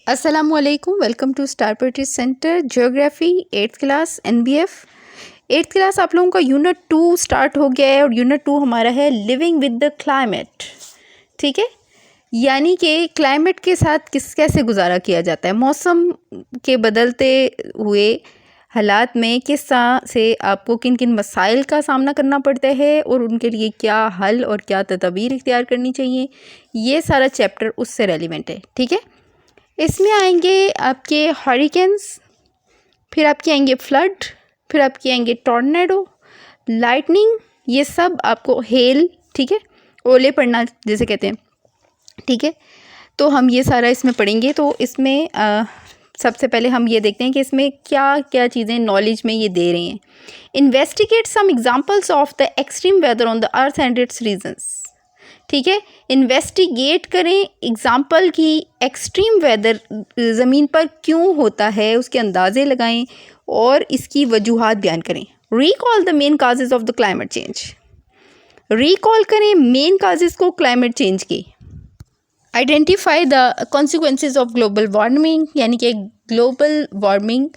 असलकुम, welcome to Star Poetry Centre geography 8th class NBF 8th class आप लोगों का यूनिट 2 स्टार्ट हो गया है और यूनिट 2 हमारा है लिविंग विद द क्लाइमेट। ठीक है, यानी कि क्लाइमेट के साथ कैसे गुजारा किया जाता है, मौसम के बदलते हुए हालात में किस तरह से आपको किन किन मसाइल का सामना करना पड़ता है और उनके लिए क्या हल और क्या तदबीर इख्तियार करनी चाहिए, ये सारा चैप्टर उससे रेलिवेंट है। ठीक है, इसमें आएंगे आपके हरिकेन्स, फिर आपके आएंगे फ्लड, फिर आपके आएंगे टॉर्नेडो, लाइटनिंग, ये सब आपको हेल, ठीक है, ओले पड़ना जैसे कहते हैं। ठीक है, तो हम ये सारा इसमें पढ़ेंगे। तो इसमें सबसे पहले हम ये देखते हैं कि इसमें क्या क्या चीज़ें नॉलेज में ये दे रहे हैं। Investigate some examples of the extreme weather on the earth and its reasons. ठीक है, इन्वेस्टिगेट करें एग्जाम्पल की एक्सट्रीम वेदर ज़मीन पर क्यों होता है, उसके अंदाज़े लगाएं और इसकी वजूहात बयान करें। Recall the main causes of the climate change, recall करें मेन काजेज़ को क्लाइमेट चेंज के। Identify the consequences of global warming, यानी कि ग्लोबल वार्मिंग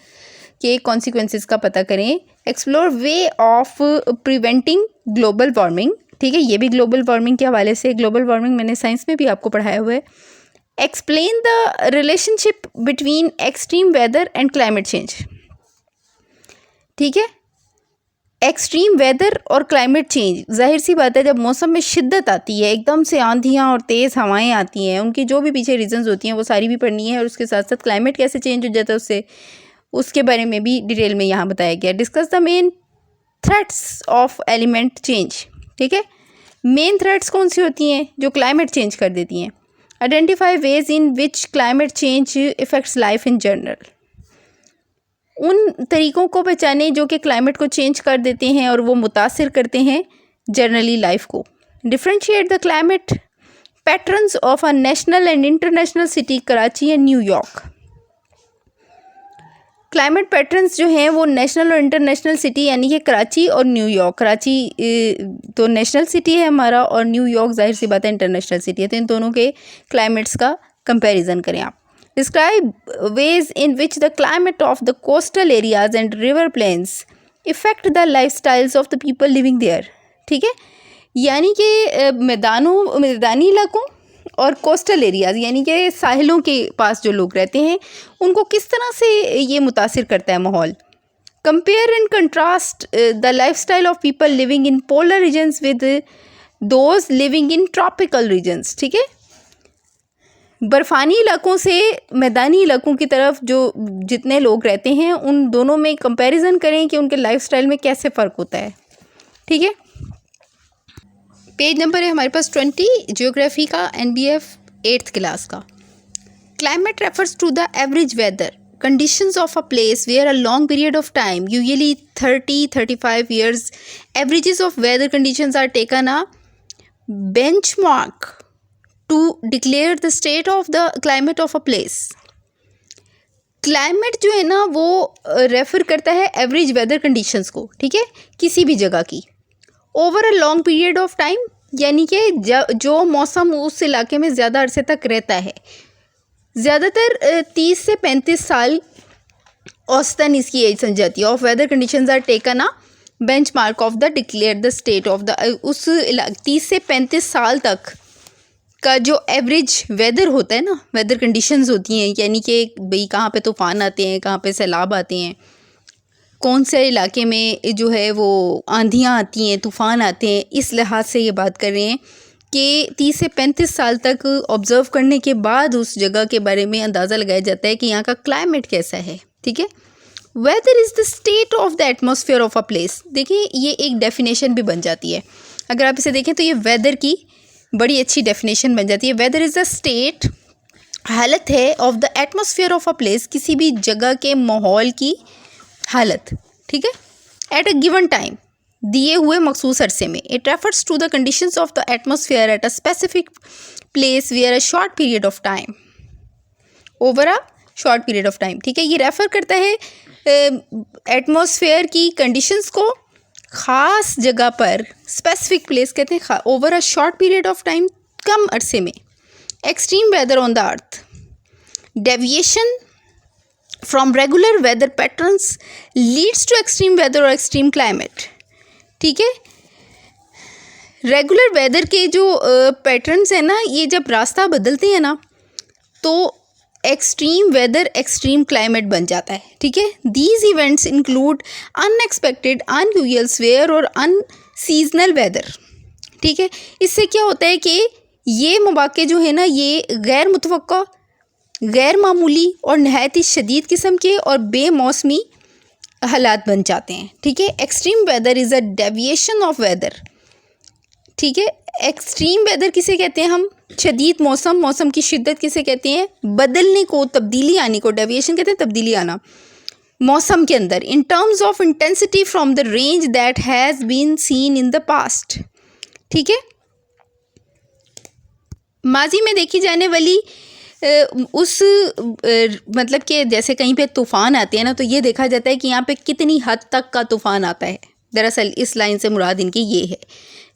के कॉन्सिक्वेंसेज का पता करें। Explore way of preventing global warming, ठीक है, ये भी ग्लोबल वार्मिंग के हवाले से, ग्लोबल वार्मिंग मैंने साइंस में भी आपको पढ़ाया हुआ है। Explain the relationship between extreme weather and climate change. ठीक है, एक्सट्रीम वेदर और क्लाइमेट चेंज, जाहिर सी बात है जब मौसम में शिद्दत आती है, एकदम से आंधियाँ और तेज़ हवाएं आती हैं, उनकी जो भी पीछे रीजंस होती हैं वो सारी भी पढ़नी है, और उसके साथ साथ क्लाइमेट कैसे चेंज हो जाता है उसके बारे में भी डिटेल में यहाँ बताया गया। Discuss the main threats of element change. ठीक है, मेन थ्रेट्स कौन सी होती हैं जो क्लाइमेट चेंज कर देती हैं। Identify veg in which climate change effects life in general, उन तरीक़ों को पहचानें जो कि क्लाइमेट को चेंज कर देते हैं और वो मुतासिर करते हैं जनरली लाइफ को। Differentiate the climate patterns of a national and international city Karachi and New York. Climate patterns जो हैं वो नेशनल और इंटरनेशनल सिटी, यानी कि कराची और न्यूयॉर्क, कराची तो नेशनल सिटी है हमारा और न्यूयॉर्क जाहिर सी बात है इंटरनेशनल सिटी है, तो इन दोनों के क्लाइमेट्स का कंपैरिजन करें आप। Describe ways in which the climate of the coastal areas and river plains affect the life styles of the people living there. ठीक है, यानी कि मैदानी इलाकों और कोस्टल एरियाज़, यानी कि साहिलों के पास जो लोग रहते हैं, उनको किस तरह से ये मुतासिर करता है माहौल। Compare and contrast the life style of people living in polar regions with those living in tropical regions. ठीक है, बर्फ़ानी इलाकों से मैदानी इलाकों की तरफ जो जितने लोग रहते हैं उन दोनों में कंपैरिजन करें कि उनके लाइफ स्टाइल में कैसे फ़र्क होता है। ठीक है, पेज नंबर है हमारे पास 20 ज्योग्राफी का NBF 8th क्लास का। Climate refers to the average weather conditions of a place where a long period of time, usually 30-35 years, averages of weather conditions are taken a benchmark to declare the state of the climate of a place. Climate जो है ना वो refer करता है average weather conditions को, ठीक है, किसी भी जगह की, over a long period of time, यानी कि जो मौसम उस इलाके में ज़्यादा अरसे तक रहता है, ज़्यादातर 30 से 35 साल औसतन इसकी एज समझ जाती है। Of weather conditions are taken a benchmark of the declare the state of the, उस 30 से 35 साल तक का जो एवरेज वेदर होता है ना, वेदर कंडीशंस होती हैं, यानी कि भाई कहाँ पे तूफ़ान आते हैं, कहाँ पे सैलाब आते हैं, कौन से इलाके में जो है वो आंधियाँ आती हैं, तूफ़ान आते हैं, इस लिहाज से ये बात कर रहे हैं कि 30 से 35 साल तक ऑब्ज़र्व करने के बाद उस जगह के बारे में अंदाज़ा लगाया जाता है कि यहाँ का क्लाइमेट कैसा है। ठीक है, weather is the state of the atmosphere of a place. देखिए ये एक डेफिनेशन भी बन जाती है, अगर आप इसे देखें तो ये वेदर की बड़ी अच्छी डेफिनेशन बन जाती है। वेदर इज़ द स्टेट, हालत है, of the atmosphere of a place, किसी भी जगह के माहौल की हालत। ठीक है, एट अ गिवन टाइम, दिए हुए मखसूस अरसे में। It refers to the conditions of the atmosphere at a specific place where a short period of time, over a short period of time. ठीक है, ये रेफ़र करता है एटमॉस्फेयर की कंडीशंस को ख़ास जगह पर, स्पेसिफिक प्लेस कहते हैं, over a short period of time, कम अरसे में। Extreme weather on the earth, deviation from regular weather patterns leads to extreme weather और एक्सट्रीम क्लाइमेट। ठीक है, रेगुलर वेदर के जो पैटर्न्स हैं ना, ये जब रास्ता बदलते हैं ना तो एक्सट्रीम वेदर एक्सट्रीम क्लाइमेट बन जाता है। ठीक है, these events include unexpected, unusual where और अनसीजनल वेदर। ठीक है, इससे क्या होता है कि ये मौके जो है ना, ये गैर मुतवक्का, गैर मामूली और नहायत ही शदीद किस्म के और बेमौसमी हालात बन जाते हैं। ठीक है, extreme weather is a deviation of weather. ठीक है, एक्सट्रीम वेदर किसे कहते हैं हम? शदीद मौसम, मौसम की शिद्दत किसे कहते हैं? बदलने को, तब्दीली आने को डेविएशन कहते हैं, तब्दीली आना मौसम के अंदर। In terms of intensity from the range that has been seen in the past. ठीक है, माजी में देखी जाने वाली उस मतलब कि जैसे कहीं पे तूफ़ान आते हैं ना, तो ये देखा जाता है कि यहाँ पे कितनी हद तक का तूफ़ान आता है। दरअसल इस लाइन से मुराद इनकी ये है।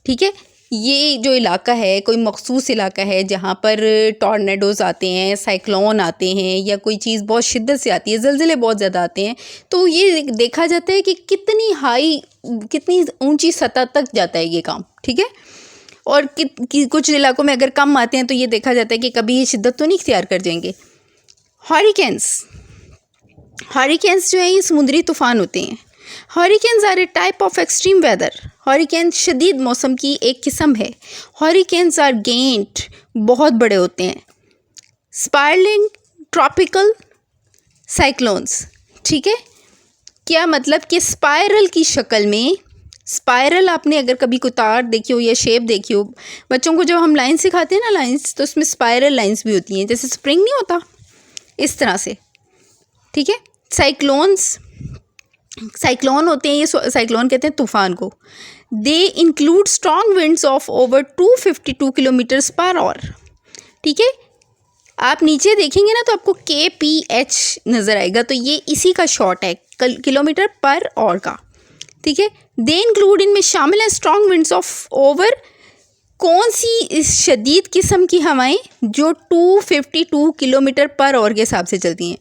ठीक है, ये जो इलाका है कोई मखसूस इलाका है जहाँ पर टॉर्नेडोज़ आते हैं, साइक्लोन आते हैं, या कोई चीज़ बहुत शिद्दत से आती है, ज़लज़ले बहुत ज़्यादा आते हैं, तो ये देखा जाता है कि कितनी ऊंची सतह तक जाता है ये काम। ठीक है, और कुछ इलाकों में अगर कम आते हैं तो ये देखा जाता है कि कभी ये शिद्दत तो नहीं इख्तियार कर जाएंगे। हरिकेन्स जो है ये समुद्री तूफ़ान होते हैं। Hurricanes are a type of extreme weather. Hurricane शदीद मौसम की एक किस्म है। हरिकेन्स आर गेंट, बहुत बड़े होते हैं। Spiralling tropical cyclones. ठीक है, क्या मतलब कि स्पायरल की शक्ल में, स्पायरल आपने अगर कभी कोई तार देखी हो या शेप देखी हो, बच्चों को जब हम लाइन सिखाते हैं ना, लाइंस, तो उसमें स्पायरल लाइंस भी होती हैं, जैसे स्प्रिंग नहीं होता, इस तरह से। ठीक है, साइक्लोन होते हैं, ये साइक्लोन कहते हैं तूफ़ान को। They include strong winds of over 252 kilometres per hour. ठीक है, आप नीचे देखेंगे ना तो आपको kph नज़र आएगा, तो ये इसी का शॉर्ट है, किलोमीटर पर आवर का। ठीक है, दे इंक्लूड, इनमें शामिल है स्ट्रॉन्ग विंड्स ऑफ ओवर, कौन सी इस शदीद किस्म की हवाएं जो 252 किलोमीटर पर आवर के हिसाब से चलती हैं।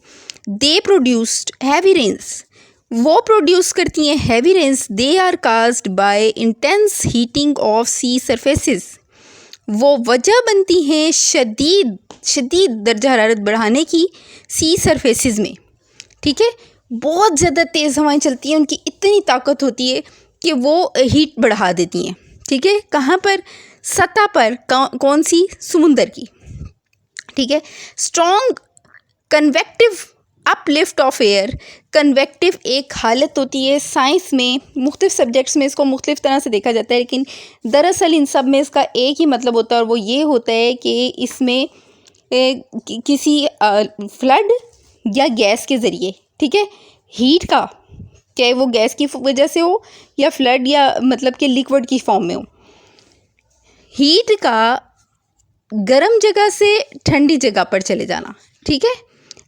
दे प्रोड्यूस्ड हैवी रेन्स, वो प्रोड्यूस करती हैं heavy rains. They are caused by intense heating of sea surfaces, वो वजह बनती हैं शदीद दर्जा हरारत बढ़ाने की सी सरफेसेस में। ठीक है, बहुत ज़्यादा तेज़ हवाएं चलती हैं, उनकी इतनी ताकत होती है कि वो हीट बढ़ा देती हैं। ठीक है, कहाँ पर? सतह पर, कौन सी? समुंदर की। ठीक है, strong convective uplift of air. Convective एक हालत होती है, साइंस में मुख्तलिफ सब्जेक्ट्स में इसको मुख्तलिफ तरह से देखा जाता है, लेकिन दरअसल इन सब में इसका एक ही मतलब होता है, और वो ये होता है कि इसमें किसी फ्लड या गैस के ज़रिए, ठीक है, हीट का, चाहे वो गैस की वजह से हो या फ्लड या मतलब कि लिक्विड की फॉर्म में हो, हीट का गर्म जगह से ठंडी जगह पर चले जाना। ठीक है,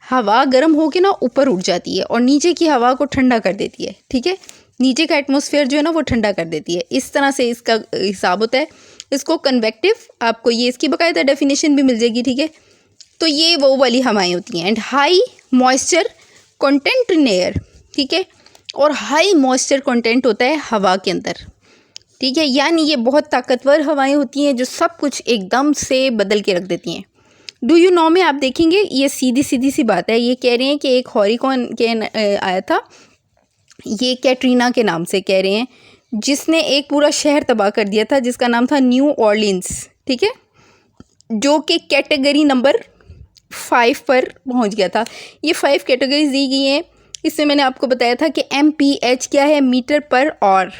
हवा गर्म होके ना ऊपर उठ जाती है और नीचे की हवा को ठंडा कर देती है। ठीक है, नीचे का एटमॉस्फेयर जो है ना वो ठंडा कर देती है। इस तरह से इसका हिसाब होता है। इसको कन्वेक्टिव, आपको ये इसकी बाकायदा डेफिनेशन भी मिल जाएगी। ठीक है, तो ये वो वाली हवाएं होती हैं। And high moisture content in air. ठीक है, और हाई मॉइस्चर कंटेंट होता है हवा के अंदर। ठीक है, यानी ये बहुत ताकतवर हवाएं होती हैं जो सब कुछ एकदम से बदल के रख देती हैं। डू यू नो में आप देखेंगे ये सीधी सी बात है। ये कह रहे हैं कि एक हॉरिकॉन के आया था, ये कैटरीना के नाम से कह रहे हैं, जिसने एक पूरा शहर तबाह कर दिया था, जिसका नाम था न्यू ऑर्लिन्स। ठीक है, जो कि कैटेगरी नंबर 5 पर पहुंच गया था। ये 5 कैटेगरीज दी गई हैं। इससे मैंने आपको बताया था कि MPH क्या है, मीटर पर और।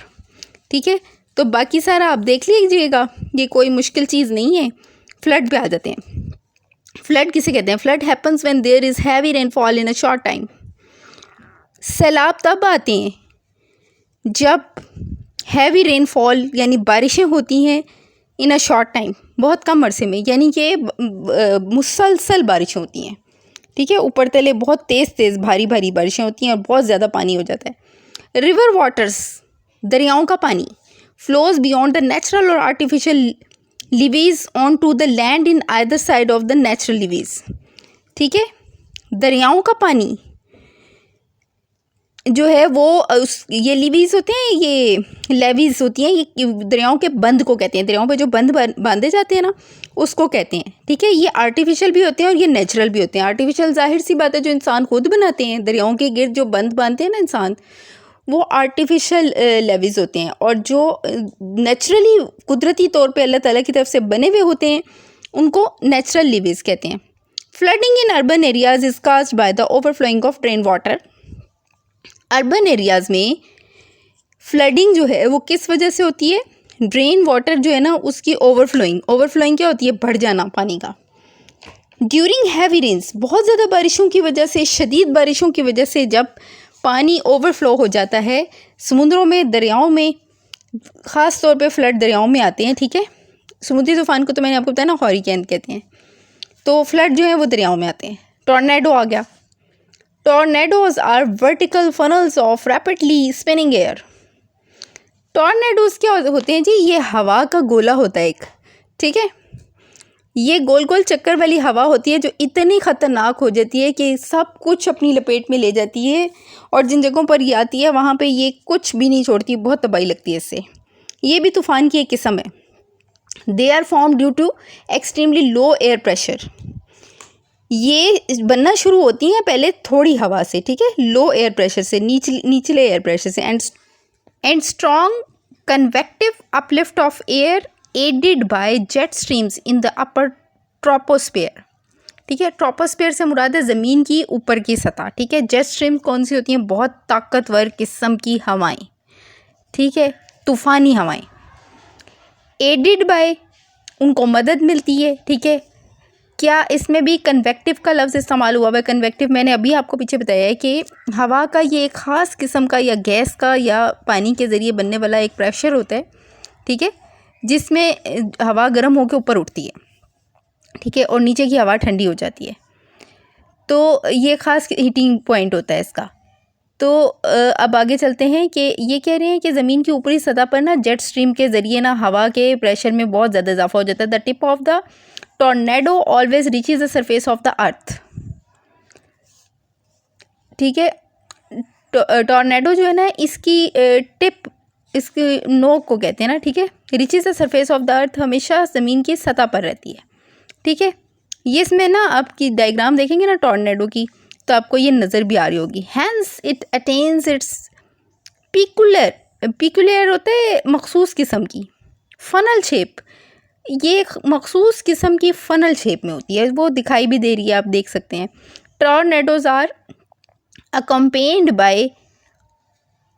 ठीक है, तो बाकी सारा आप देख लीजिएगा, ये कोई मुश्किल चीज़ नहीं है। फ्लड पे आ जाते हैं। फ्लड किसे कहते हैं? Flood happens when there is heavy rainfall in a short time. सैलाब तब आते हैं जब हैवी रेनफॉल यानी बारिशें होती हैं इन अ शॉर्ट टाइम, बहुत कम अरसे में, यानी कि मुसलसल बारिशें होती हैं। ठीक है, ऊपर तले बहुत तेज़ भारी बारिशें होती हैं और बहुत ज़्यादा पानी हो जाता है। रिवर वाटर्स, दरियाओं का पानी, फ्लोज बियॉन्ड द नेचुरल और artificial levees onto the land in either side of the natural levees। ठीक है, दरियाओं का पानी जो है वो ये लीवीज होते हैं, ये लेवीज होती हैं, ये दरियाओं के बंद को कहते हैं। दरियाओं पे जो बंद बांधे जाते हैं ना, उसको कहते हैं। ठीक है, ये आर्टिफिशियल भी होते हैं और ये नेचुरल भी होते हैं। आर्टिफिशियल जाहिर सी बात है, जो इंसान खुद बनाते हैं, दरियाओं के गिर्द जो बंद बांधते हैं ना इंसान, वो आर्टिफिशियल लेवीज होते हैं। और जो नेचुरली कुदरती तौर पे अल्लाह ताला की तरफ से बने हुए होते हैं, उनको नेचुरल लेवीज कहते हैं। Flooding in urban areas is caused by the overflowing of drain water. Urban areas में फ्लडिंग जो है वो किस वजह से होती है? ड्रेन वाटर जो है ना उसकी ओवरफ्लोइंग क्या होती है? बढ़ जाना पानी का। ड्यूरिंग हैवी रेन्स, बहुत ज़्यादा बारिशों की वजह से, शदीद बारिशों की वजह से जब पानी ओवरफ्लो हो जाता है समुद्रों में, दरियाओं में, ख़ास तौर पे फ्लड दरियाओं में आते हैं। ठीक है, समुद्री तूफ़ान को तो मैंने आपको बताया ना हरिकेन कहते हैं, तो फ्लड जो है वो दरियाओं में आते हैं। टॉर्नेडो आ गया। Tornadoes are vertical funnels of rapidly spinning air. Tornadoes क्या होते हैं जी? ये हवा का गोला होता है एक। ठीक है, ये गोल गोल चक्कर वाली हवा होती है जो इतनी ख़तरनाक हो जाती है कि सब कुछ अपनी लपेट में ले जाती है, और जिन जगहों पर ये आती है वहाँ पे ये कुछ भी नहीं छोड़ती, बहुत तबाही लगती है इससे। ये भी तूफ़ान की एक किस्म है। They are form due to extremely low air pressure. ये बनना शुरू होती हैं पहले थोड़ी हवा से, ठीक है, लो एयर प्रेशर से, निचले एयर प्रेशर से, and strong convective uplift of air aided by jet streams in the upper troposphere. ठीक है, ट्रोपोस्फेयर से मुराद है ज़मीन की ऊपर की सतह। ठीक है, जेट स्ट्रीम कौन सी होती हैं? बहुत ताकतवर किस्म की हवाएं। ठीक है, तूफ़ानी हवाएं। एडेड बाय, उनको मदद मिलती है। ठीक है, क्या इसमें भी कन्वेक्टिव का लफ्ज़ इस्तेमाल हुआ है? कन्वेक्टिव मैंने अभी आपको पीछे बताया है कि हवा का ये एक ख़ास किस्म का या गैस का या पानी के ज़रिए बनने वाला एक प्रेशर होता है। ठीक है, जिसमें हवा गर्म होकर ऊपर उठती है। ठीक है, और नीचे की हवा ठंडी हो जाती है, तो ये ख़ास हीटिंग पॉइंट होता है इसका। तो अब आगे चलते हैं कि ये कह रहे हैं कि ज़मीन की ऊपरी सतह पर ना जेट स्ट्रीम के ज़रिए ना हवा के प्रेशर में बहुत ज़्यादा इजाफा हो जाता है। The tip of the tornado always reaches the surface of the earth. ठीक है, टॉर्नेडो जो है ना इसकी टिप, इसकी नोक को कहते हैं ना। ठीक है, reaches the surface of the earth, हमेशा ज़मीन की सतह पर रहती है। ठीक है, ये इसमें ना आपकी डायग्राम देखेंगे ना टॉर्नेडो की, तो आपको ये नज़र भी आ रही होगी। Hence it attains its peculiar होता है मखसूस किस्म की, फनल शेप, ये एक मखसूस किस्म की फ़नल शेप में होती है, वो दिखाई भी दे रही है, आप देख सकते हैं। Tornadoes are accompanied by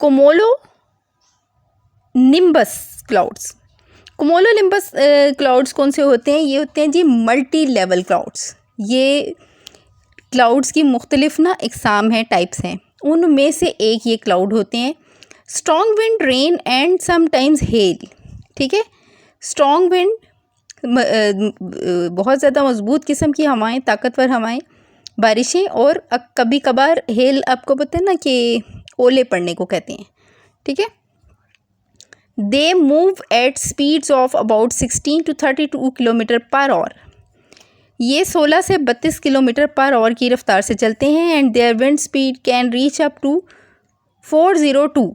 cumulonimbus clouds. Cumulonimbus clouds कौन से होते हैं? ये होते हैं जी मल्टी लेवल क्लाउड्स। ये क्लाउड्स की मुख्तलिफ ना इकसाम हैं, टाइप्स हैं, उनमें से एक ये क्लाउड होते हैं। Strong wind, rain and sometimes hello. ठीक है, स्ट्रॉन्ग विंड, बहुत ज़्यादा मजबूत किस्म की हवाएं, ताकतवर हवाएं, बारिशें, और कभी कभार हेल, आपको पता है ना कि ओले पड़ने को कहते हैं। ठीक है, they move at speeds of about 16 to 32 kilometre per hour. ये 16 से 32 किलोमीटर पर आवर की रफ्तार से चलते हैं। And their wind speed can reach up to 402।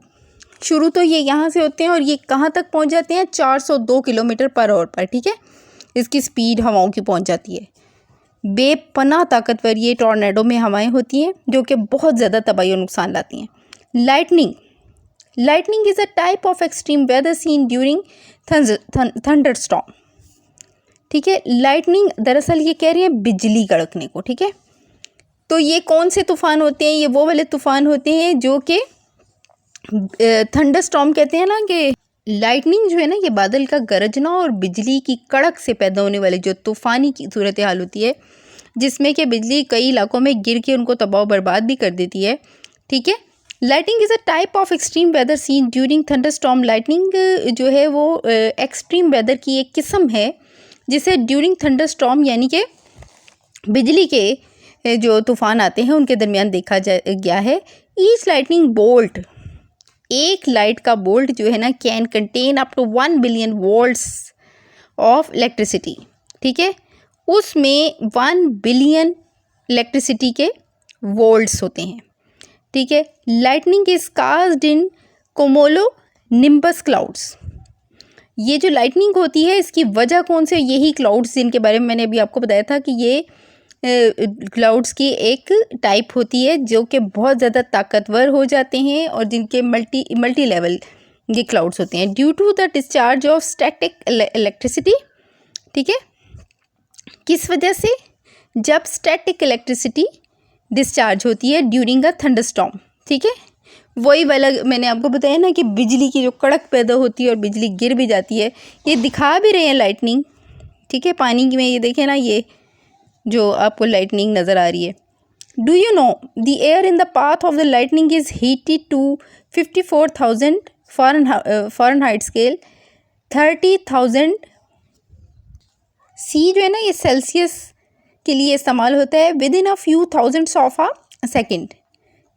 शुरू तो ये यहाँ से होते हैं और ये कहाँ तक पहुँच जाते हैं? 402 किलोमीटर पर आवर पर। ठीक है, इसकी स्पीड हवाओं की पहुँच जाती है। बेपनाह ताकतवर ये टॉर्नेडो में हवाएं होती हैं जो कि बहुत ज़्यादा तबाही और नुकसान लाती हैं। Lightning is a type of extreme weather seen during thunderstorm. ठीक है, लाइटनिंग दरअसल ये कह रही है बिजली कड़कने को। ठीक है, तो ये कौन से तूफ़ान होते हैं? ये वो वाले तूफ़ान होते हैं जो कि थंडरस्टॉर्म कहते हैं ना, कि लाइटनिंग जो है ना ये बादल का गरजना और बिजली की कड़क से पैदा होने वाली जो तूफ़ानी की सूरत हाल होती है, जिसमें कि बिजली कई इलाकों में गिर के उनको तबाह बर्बाद भी कर देती है। ठीक है, lightning is a type of extreme weather seen during thunderstorm. Lightning जो है वो एक्सट्रीम वेदर की एक किस्म है जिसे ड्यूरिंग थंडरस्टॉर्म यानी कि बिजली के जो तूफ़ान आते हैं उनके दरमियान देखा गया है। ईच लाइटनिंग बोल्ट, एक लाइट का बोल्ट जो है ना, can contain up to 1 billion volts of electricity. ठीक है, उसमें 1 बिलियन इलेक्ट्रिसिटी के वोल्ट्स होते हैं, ठीक है। Lightning is caused in cumulonimbus clouds. ये जो लाइटनिंग होती है इसकी वजह कौन से, यही क्लाउड्स जिनके बारे में मैंने अभी आपको बताया था कि ये क्लाउड्स की एक टाइप होती है जो कि बहुत ज़्यादा ताकतवर हो जाते हैं और जिनके मल्टी लेवल ये क्लाउड्स होते हैं due to the discharge of static electricity, ठीक है। किस वजह से, जब स्टैटिक इलेक्ट्रिसिटी डिस्चार्ज होती है ड्यूरिंग अ थंडरस्टॉर्म, ठीक है। वही वाला मैंने आपको बताया ना कि बिजली की जो कड़क पैदा होती है और बिजली गिर भी जाती है, ये दिखा भी रहे हैं लाइटनिंग, ठीक है। पानी में ये देखें ना, ये जो आपको लाइटनिंग नज़र आ रही है। Do you know the air in the path of the lightning is heated to 54,000 Fahrenheit scale, 30,000 C जो है ना ये सेल्सियस के लिए इस्तेमाल होता है, within a few thousandths of a second,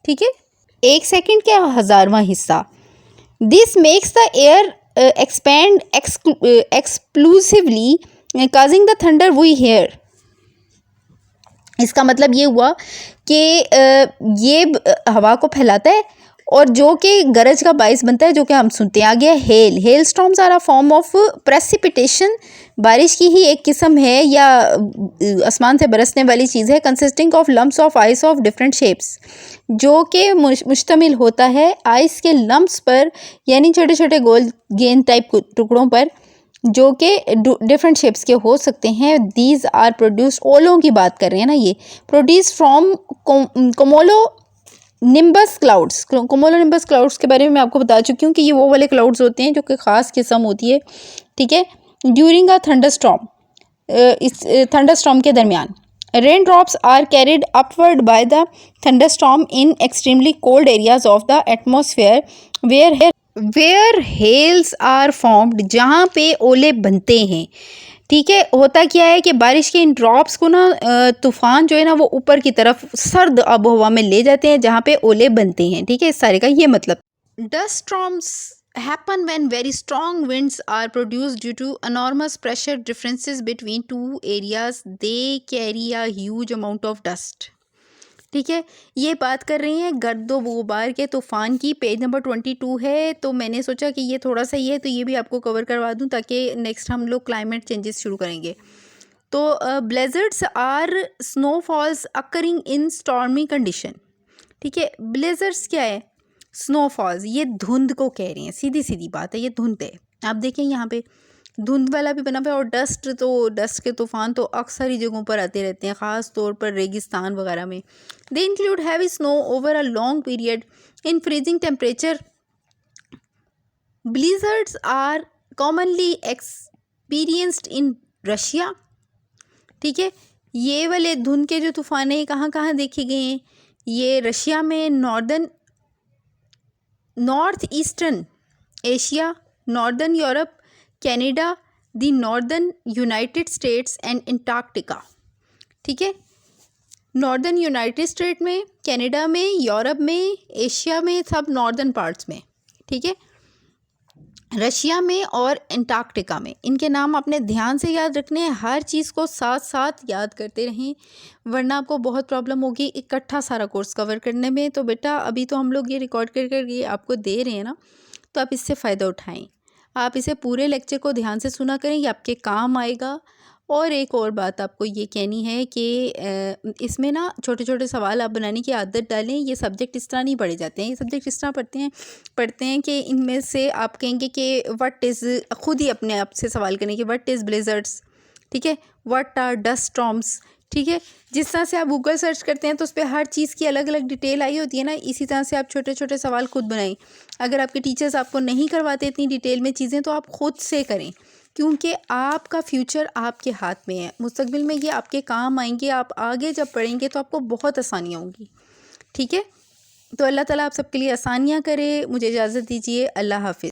ठीक है। एक सेकेंड का 1000वां हिस्सा। This makes the air expand explosively causing the thunder we hear. इसका मतलब ये हुआ कि ये हवा को फैलाता है और जो कि गरज का बाइस बनता है, जो कि हम सुनते हैं। आ गया hail storms are a form of precipitation, बारिश की ही एक किस्म है या आसमान से बरसने वाली चीज़ है, consisting of lumps of ice of different shapes, जो कि मुश्तमिल होता है आइस के लम्प्स पर, यानी छोटे छोटे गोल गेंद टाइप टुकड़ों पर, जो कि डिफरेंट शेप्स के हो सकते हैं। दीज आर प्रोड्यूस्ड, ओलों की बात कर रहे हैं ना, ये produce from cumulonimbus clouds. Cumulonimbus clouds के बारे में मैं आपको बता चुकी हूँ कि ये वो वाले क्लाउड्स होते हैं जो कि ख़ास किस्म होती है, ठीक है। ड्यूरिंग अ थंडरस्टॉर्म, इस थंडरस्टॉर्म के दरमियान rain drops are carried upward by the thunderstorm in extremely cold areas of the atmosphere where hails are formed, जहाँ पे ओले बनते हैं, ठीक है। होता क्या है कि बारिश के इन ड्रॉप्स को ना तूफान जो है ना वो ऊपर की तरफ सर्द आबो हवा में ले जाते हैं जहाँ पे ओले बनते हैं, ठीक है। इस सारे का ये मतलब। Dust storms happen when very strong winds are produced due to enormous pressure differences between two areas. They carry a huge amount of dust, ठीक है। ये बात कर रही हैं गर्दो गुबार के तूफ़ान की, पेज नंबर 22 है। तो मैंने सोचा कि ये थोड़ा सा ही है तो ये भी आपको कवर करवा दूं ताकि नेक्स्ट हम लोग क्लाइमेट चेंजेस शुरू करेंगे। तो blizzards are snowfalls occurring in stormy condition, ठीक है। ब्लेजर्ड्स क्या है, स्नोफॉल्स, ये धुंध को कह रहे हैं, सीधी सीधी बात है, ये धुंध है। आप देखें यहाँ पे धुंध वाला भी बना हुआ है, और डस्ट के तूफान तो अक्सर ही जगहों पर आते रहते हैं, ख़ास तौर पर रेगिस्तान वगैरह में। They include heavy snow over a long period in freezing temperature. Blizzards are commonly experienced in Russia, ठीक है। ये वाले धुंध के जो तूफान है कहाँ कहाँ देखे गए हैं, ये रशिया में, north eastern Asia, northern Europe, Canada, the northern United states and Antarctica, ठीक है। नॉर्दर्न यूनाइटेड स्टेट में, कनाडा में, यूरोप में, एशिया में, सब नॉर्दर्न पार्ट्स में, ठीक है। रशिया में और अंटार्कटिका में। इनके नाम आपने ध्यान से याद रखने हैं, हर चीज़ को साथ साथ याद करते रहें वरना आपको बहुत प्रॉब्लम होगी इकट्ठा सारा कोर्स कवर करने में। तो बेटा अभी तो हम लोग ये रिकॉर्ड कर ये आपको दे रहे हैं ना, तो आप इससे फ़ायदा उठाएं। आप इसे पूरे लेक्चर को ध्यान से सुना करें, ये आपके काम आएगा। और एक और बात आपको ये कहनी है कि इसमें ना छोटे छोटे सवाल आप बनाने की आदत डालें। ये सब्जेक्ट इस तरह नहीं पढ़े जाते हैं, ये सब्जेक्ट इस तरह पढ़ते हैं कि इनमें से आप कहेंगे कि व्हाट इज़, खुद ही अपने आप से सवाल करें कि व्हाट इज़ ब्लेजर्ड्स, ठीक है, व्हाट आर डस्ट स्टॉर्म्स, ठीक है। जिस तरह से आप गूगल सर्च करते हैं तो उस पर हर चीज़ की अलग अलग डिटेल आई होती है ना, इसी तरह से आप छोटे छोटे सवाल खुद बनाएं। अगर आपके टीचर्स आपको नहीं करवाते इतनी डिटेल में चीज़ें तो आप खुद से करें, क्योंकि आपका फ्यूचर आपके हाथ में है। मुस्तकबिल में ये आपके काम आएंगे, आप आगे जब पढ़ेंगे तो आपको बहुत आसानियाँ होंगी, ठीक है। तो अल्लाह ताला आप सबके लिए आसानियाँ करे। मुझे इजाज़त दीजिए, अल्लाह हाफिज़।